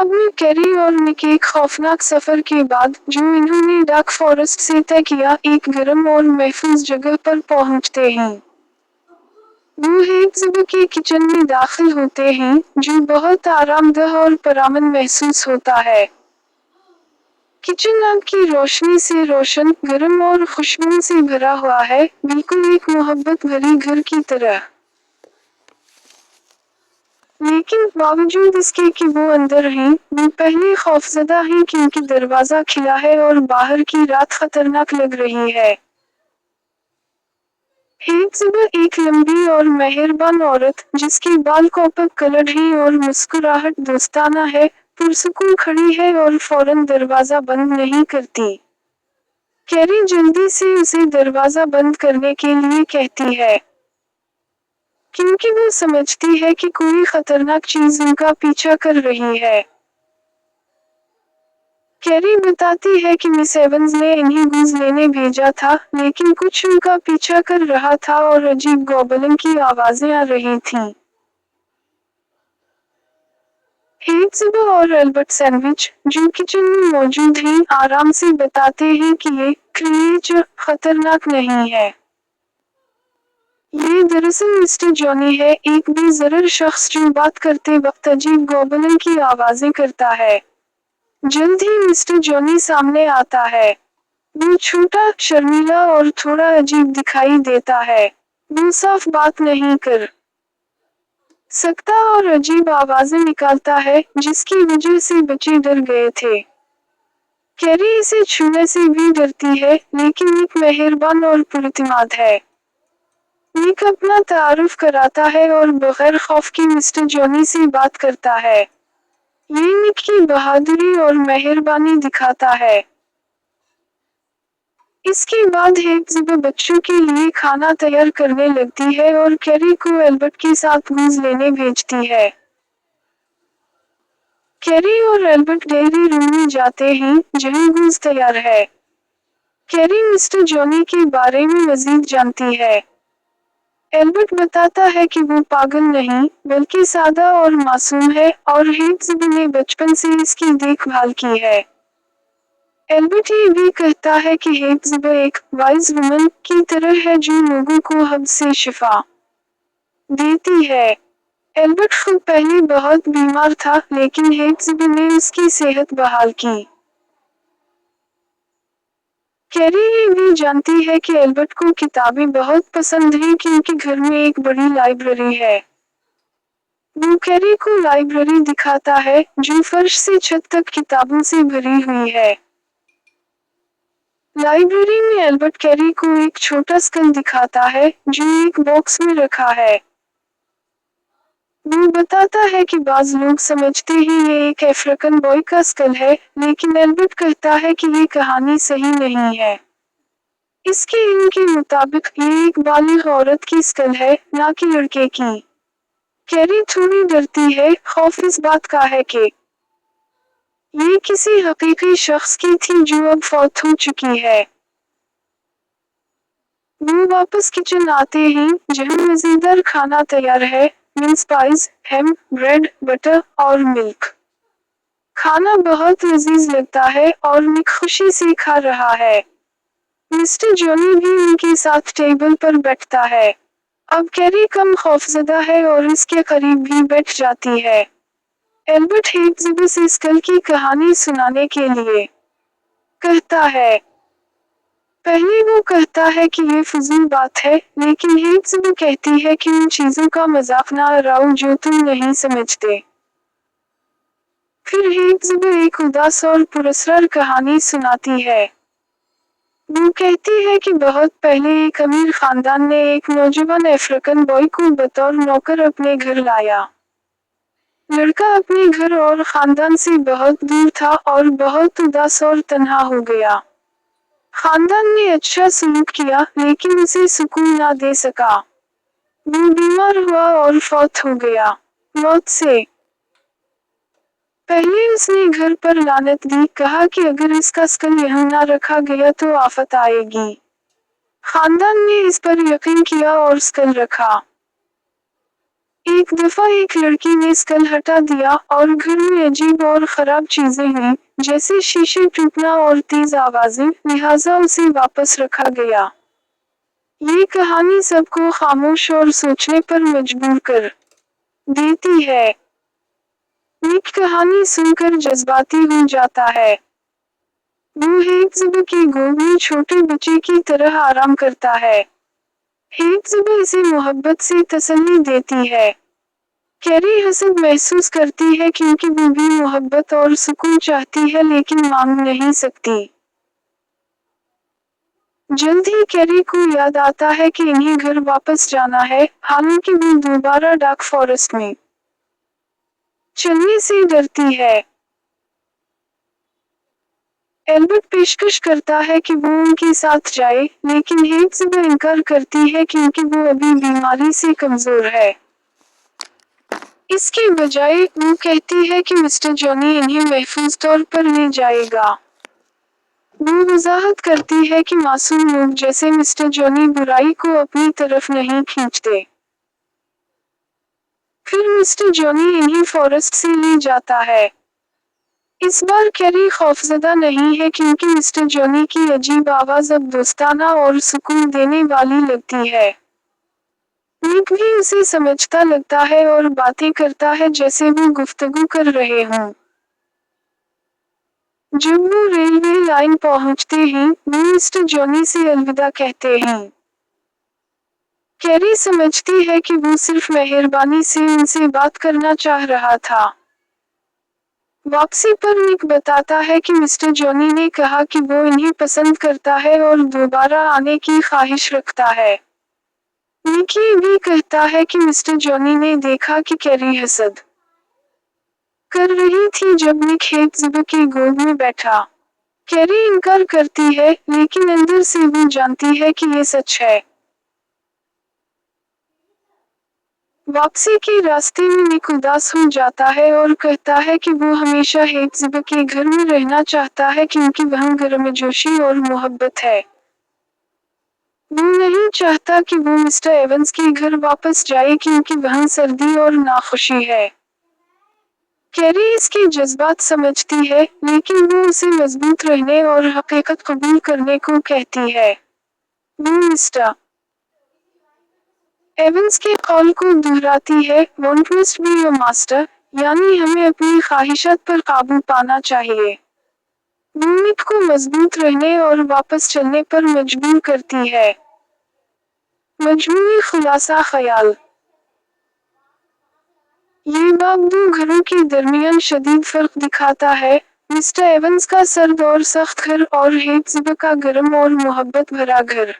अब में कैरी और निक एक खौफनाक सफर के बाद, जो इन्होंने डार्क फॉरेस्ट से तय किया, एक गर्म और महफूज जगह पर पहुंचते हैं। वो हेक्सबी के किचन में दाखिल होते हैं, जो बहुत आरामदेह और पुरअमन महसूस होता है। किचन आग की रोशनी से रोशन, गर्म और खुशबू से भरा हुआ है, बिल्कुल एक मोहब्बत भरी घर की तरह। लेकिन बावजूद इसके कि वो अंदर हैं, वो पहले खौफजदा हैं क्योंकि दरवाजा खुला है और बाहर की रात खतरनाक लग रही है। हेक्सबी एक लंबी और मेहरबान औरत, जिसके बाल कॉपर कलर हैं और मुस्कुराहट दोस्ताना है, पुरसुकून खड़ी है और फौरन दरवाजा बंद नहीं करती। कैरी जल्दी से उसे दरवाजा बंद करने के लिए कहती है, क्योंकि वो समझती है कि कोई खतरनाक चीज उनका पीछा कर रही है। कैरी बताती है कि मिस एवंस ने इन्हें गुज लेने भेजा था, लेकिन कुछ उनका पीछा कर रहा था और अजीब गॉबलिन की आवाजें आ रही थीं। हेक्सबी और एल्बर्ट सैंडविच, जो किचन में मौजूद हैं, आराम से बताते हैं कि ये क्रिएचर खतरनाक नहीं है। ये दरअसल मिस्टर जॉनी है, एक बेज़रर शख्स जो बात करते वक्त अजीब गॉबलिन की आवाजें करता है। जल्द ही मिस्टर जॉनी सामने आता है। वो छोटा, शर्मीला और थोड़ा अजीब दिखाई देता है। वो साफ बात नहीं कर सकता और अजीब आवाजें निकालता है, जिसकी वजह से बच्चे डर गए थे। कैरी इसे छूने से भी डरती है, लेकिन निक मेहरबान और पुरइत्मीनान है। निक अपना तारुफ कराता है और बगैर खौफ के मिस्टर जॉनी से बात करता है। ये निक की बहादुरी और मेहरबानी दिखाता है। इसके बाद हेक्सबी बच्चों के लिए खाना तैयार करने लगती है और कैरी को एल्बर्ट के साथ गुज लेने भेजती है। कैरी और एल्बर्ट डेयरी रूम में जाते हैं, जहां गुज तैयार है। कैरी मिस्टर जॉनी के बारे में मजीद जानती है। एल्बर्ट बताता है कि वो पागल नहीं, बल्कि सादा और मासूम है, और हेक्सबी ने बचपन से इसकी देखभाल की है। एल्बर्ट ये भी कहता है कि हेक्सबी एक वाइज वुमन की तरह है जो लोगों को हद से शिफा देती है। एल्बर्ट खुद पहले बहुत बीमार था, लेकिन हेक्सबी ने उसकी सेहत बहाल की। कैरी ये भी जानती है कि एल्बर्ट को किताबें बहुत पसंद हैं क्योंकि घर में एक बड़ी लाइब्रेरी है। वो कैरी को लाइब्रेरी दिखाता है, जो फर्श से छत तक किताबों से भरी हुई है। लाइब्रेरी में एल्बर्ट कैरी को एक छोटा स्कल दिखाता है, जो एक बॉक्स में रखा है। वो बताता है कि बाज लोग समझते हैं ये एक अफ्रीकन बॉय का स्कल है, लेकिन एल्बर्ट कहता है कि ये कहानी सही नहीं है। इसके इल्म के मुताबिक ये एक बालिग औरत की स्कल है, ना कि लड़के की। कैरी थोड़ी डरती है, खौफ इस बात का है कि ये किसी हकीकी शख्स की थी जो अब फौत हो चुकी है। वो वापस किचन आते हैं, जहां मजेदार खाना तैयार है, मिन्स पाइज, हैम, ब्रेड, बटर और मिल्क। खाना बहुत लजीज लगता है और निक खुशी से खा रहा है। मिस्टर जॉनी भी उनके साथ टेबल पर बैठता है। अब कैरी कम खौफजदा है और इसके करीब भी बैठ जाती है। एल्बर्ट हेक्सबी से स्कल की कहानी सुनाने के लिए कहता है। पहले वो कहता है कि ये फजूल बात है, लेकिन हेक्सबी कहती है कि उन चीजों का मजाक ना उड़ाओ जो तुम नहीं समझते। फिर हेक्सबी एक उदास और पुरस्कार कहानी सुनाती है। वो कहती है कि बहुत पहले एक अमीर खानदान ने एक नौजवान अफ्रीकन बॉय को बतौर नौकर अपने घर लाया। लड़का अपने घर और खानदान से बहुत दूर था और बहुत उदास और तन्हा हो गया। खानदान ने अच्छा सलूक किया, लेकिन उसे सुकून ना दे सका। वो बीमार हुआ और फौत हो गया। मौत से पहले उसने घर पर लानत दी, कहा कि अगर इसका स्कल यहाँ ना रखा गया तो आफत आएगी। खानदान ने इस पर यकीन किया और स्कल रखा। एक दफा एक लड़की ने स्कल हटा दिया और घर में अजीब और खराब चीजें हुई, जैसे शीशे टूटना और तेज आवाजें, लिहाजा उसे वापस रखा गया। ये कहानी सबको खामोश और सोचने पर मजबूर कर देती है। निक कहानी सुनकर जज्बाती हो जाता है। वो हेक्सब की गोद में छोटे बच्चे की तरह आराम करता है। हेक्सब इसे मोहब्बत से तसल्ली देती है। कैरी हसद महसूस करती है क्योंकि वो भी मोहब्बत और सुकून चाहती है लेकिन मांग नहीं सकती। जल्द ही कैरी को याद आता है कि इन्हें घर वापस जाना है, हालांकि वो दोबारा डार्क फॉरेस्ट में चलने से डरती है। एल्बर्ट पेशकश करता है कि वो उनके साथ जाए, लेकिन हेक्सब इनकार करती है क्योंकि वो अभी बीमारी से कमजोर है। इसके बजाय वो कहती है कि मिस्टर जॉनी इन्हें महफूज तौर पर ले जाएगा। वो वजाहत करती है कि मासूम लोग जैसे मिस्टर जॉनी बुराई को अपनी तरफ नहीं खींचते। फिर मिस्टर जॉनी इन्हें फॉरेस्ट से ले जाता है। इस बार कैरी खौफजदा नहीं है क्योंकि मिस्टर जॉनी की अजीब आवाज अब दोस्ताना और सुकून देने वाली लगती है। निक भी उसे समझता लगता है और बातें करता है जैसे वो गुफ्तगू कर रहे हों। जब वो रेलवे लाइन पहुंचते हैं, वो मिस्टर जॉनी से अलविदा कहते हैं। कैरी समझती है कि वो सिर्फ मेहरबानी से उनसे बात करना चाह रहा था। वापसी पर निक बताता है कि मिस्टर जॉनी ने कहा कि वो इन्हें पसंद करता है और दोबारा आने की ख्वाहिश रखता है। निक ये भी कहता है कि मिस्टर जॉनी ने देखा कि कैरी हसद कर रही थी जब निक हेक्सब की गोद में बैठा। कैरी इनकार करती है, लेकिन अंदर से वो जानती है कि ये सच है। वापसी के रास्ते में निक उदास हो जाता है और कहता है कि वो हमेशा हेक्सब के घर में रहना चाहता है क्योंकि वहाँ गर्मजोशी और मोहब्बत है। वो नहीं चाहता कि वो मिस्टर एवंस के घर वापस जाए क्योंकि वहाँ सर्दी और नाखुशी है। कैरी इसके जज्बात समझती है, लेकिन वो उसे मजबूत रहने और हकीकत कबूल करने को कहती है। वो मिस्टर एवंस के कौल को दोहराती है, "Won't must be your master", यानी हमें अपनी ख्वाहिशात पर काबू पाना चाहिए। वो निक को मजबूत रहने और वापस चलने पर मजबूर करती है। मजमूई खुलासा ख्याल। ये बाब दो घरों के दरमियान शदीद फर्क दिखाता है, मिस्टर एवंस का सर्द और सख्त घर और हेक्सब का गर्म और मोहब्बत भरा घर।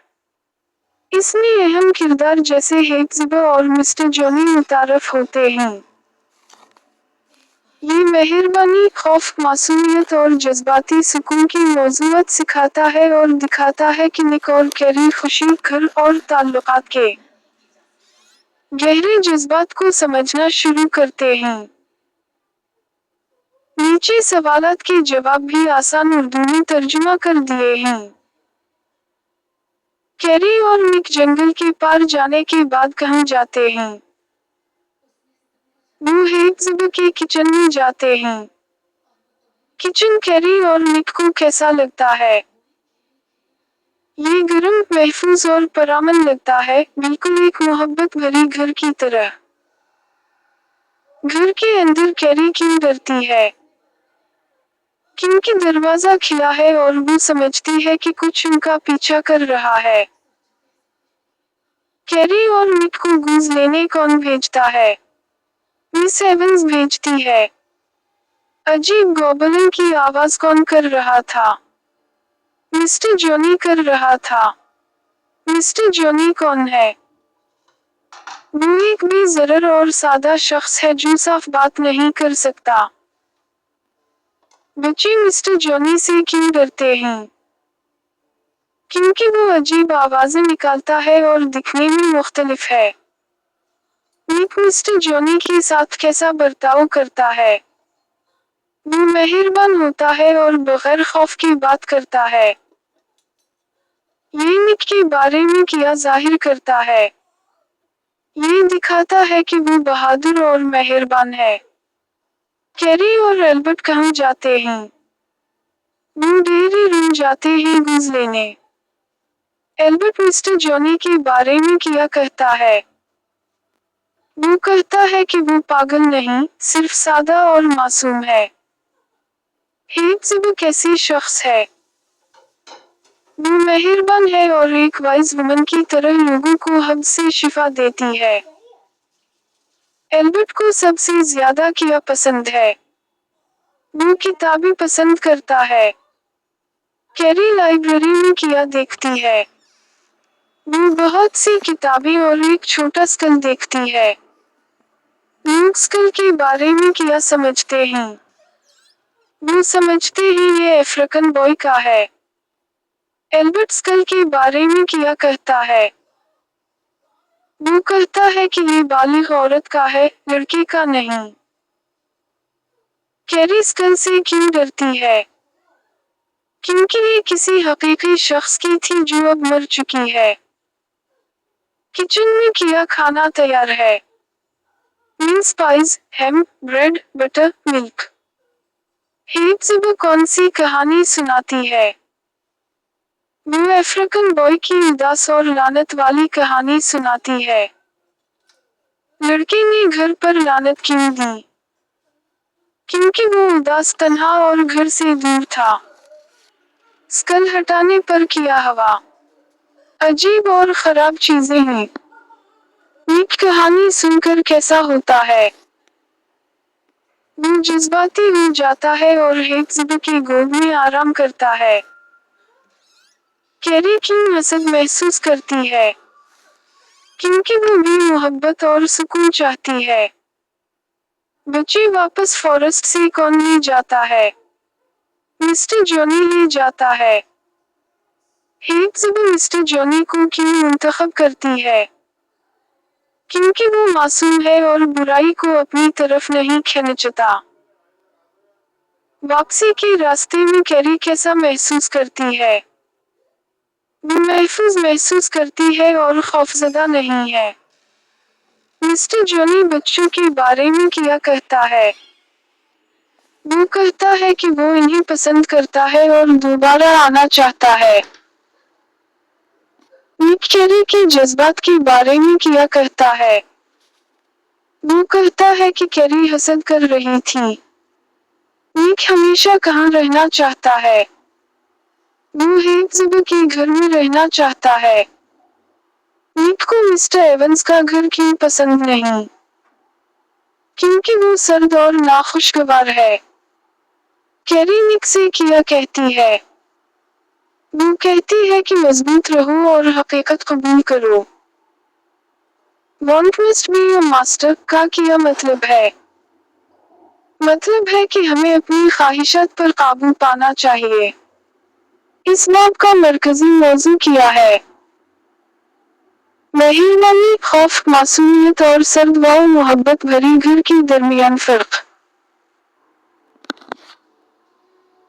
इसमें अहम किरदार जैसे हेक्सब और मिस्टर जॉनी मुतारफ होते हैं। ये मेहरबानी, खौफ, मासूमियत और जज्बाती सुकून की मौजूद सिखाता है और दिखाता है कि निक और कैरी खुशी, घर और ताल्लुकात के गहरे जज्बात को समझना शुरू करते हैं। नीचे सवालात के जवाब भी आसान उर्दू में तर्जुमा कर दिए हैं। कैरी और निक जंगल के पार जाने के बाद कहाँ जाते हैं? वो हेक्सब के किचन में जाते हैं। किचन कैरी और निक को कैसा लगता है? ये गर्म, महफूज और पुरअमन लगता है, बिल्कुल एक मोहब्बत भरी घर की तरह। घर के अंदर कैरी क्यों डरती है? क्योंकि दरवाजा खिला है और वो समझती है कि कुछ उनका पीछा कर रहा है। कैरी और निक को गूंज लेने कौन भेजता है? मिस एवंस भेजती है। अजीब गॉबलिन की आवाज कौन कर रहा था? मिस्टर जॉनी कर रहा था। मिस्टर जॉनी कौन है? वो एक बेज़रर और सादा शख्स है जो साफ बात नहीं कर सकता। बच्चे मिस्टर जॉनी से क्यों डरते हैं? क्योंकि वो अजीब आवाजें निकालता है और दिखने में मुख्तलिफ है। निक मिस्टर जॉनी के साथ कैसा बर्ताव करता है? वो मेहरबान होता है और बगैर खौफ की बात करता है। ये निक के बारे में क्या जाहिर करता है? ये दिखाता है कि वो बहादुर और मेहरबान है। कैरी और एल्बर्ट कहाँ जाते हैं? वो डेयरी रूम जाते हैं गुज लेने। एल्बर्ट मिस्टर जॉनी के बारे में क्या कहता है? वो कहता है कि वो पागल नहीं, सिर्फ सादा और मासूम है। हेप्ज़िबा कैसी शख्स है? वो मेहरबान है और एक वाइज वुमन की तरह लोगों को हब से शिफा देती है। एल्बर्ट को सबसे ज्यादा क्या पसंद है? वो किताबें पसंद करता है। कैरी लाइब्रेरी में क्या देखती है? वो बहुत सी किताबें और एक छोटा स्कल देखती है। लोग स्कल के बारे में क्या समझते हैं? वो समझते हैं ये अफ्रीकन बॉय का है। एल्बर्ट स्कल के बारे में क्या कहता है? वो कहता है कि ये बालिग औरत का है, लड़के का नहीं। कैरी स्कल से क्यों डरती है? क्योंकि ये किसी हकीकी शख्स की थी जो अब मर चुकी है। किचन में क्या खाना तैयार है? मिन्स पाइज, हैम, ब्रेड, बटर, मिल्क। हेप्ज़िबा कौन सी कहानी सुनाती है? वो अफ्रीकन बॉय की उदास और लानत वाली कहानी सुनाती है। लड़के ने घर पर लानत क्यों दी? क्योंकि वो उदास, तन्हा और घर से दूर था। स्कल हटाने पर क्या हवा? अजीब और खराब चीजें हैं। निक कहानी सुनकर कैसा होता है? वो जज्बाती हो जाता है और हेप्ज़िबा की गोद में आराम करता है। कैरी क्यों हसद महसूस करती है? क्योंकि वो भी मोहब्बत और सुकून चाहती है। बच्चे वापस फॉरेस्ट से कौन ले जाता है? मिस्टर जॉनी ले जाता है। हेप्ज़िबा मिस्टर जॉनी को क्यों मुंतखब करती है? क्योंकि वो मासूम है और बुराई को अपनी तरफ नहीं खींचता। वापसी के रास्ते में कैरी कैसा महसूस करती है? वो महफूज महसूस करती है और खौफजदा नहीं है। मिस्टर जॉनी बच्चों के बारे में क्या कहता है? वो कहता है कि वो इन्हें पसंद करता है और दोबारा आना चाहता है। निक कैरी के जज्बात के बारे में क्या कहता है? वो कहता है कि कैरी हसद कर रही थी। निक हमेशा कहाँ रहना चाहता है? वो हेप्ज़िबा के घर में रहना चाहता है। निक को मिस्टर एवंस का घर क्यों पसंद नहीं? क्योंकि वो सर्द और नाखुशगवार है। कैरी निक से क्या कहती है? वो कहती है कि मजबूत रहो और हकीकत कबूल करो। Want must be your master का क्या मतलब है? मतलब है कि हमें अपनी ख्वाहिशात पर काबू पाना चाहिए। इस बाब का मरकजी मौजू क्या है? मेहरबानी, खौफ, मासूमियत और सर्द व मोहब्बत भरी घर के दरमियान फर्क।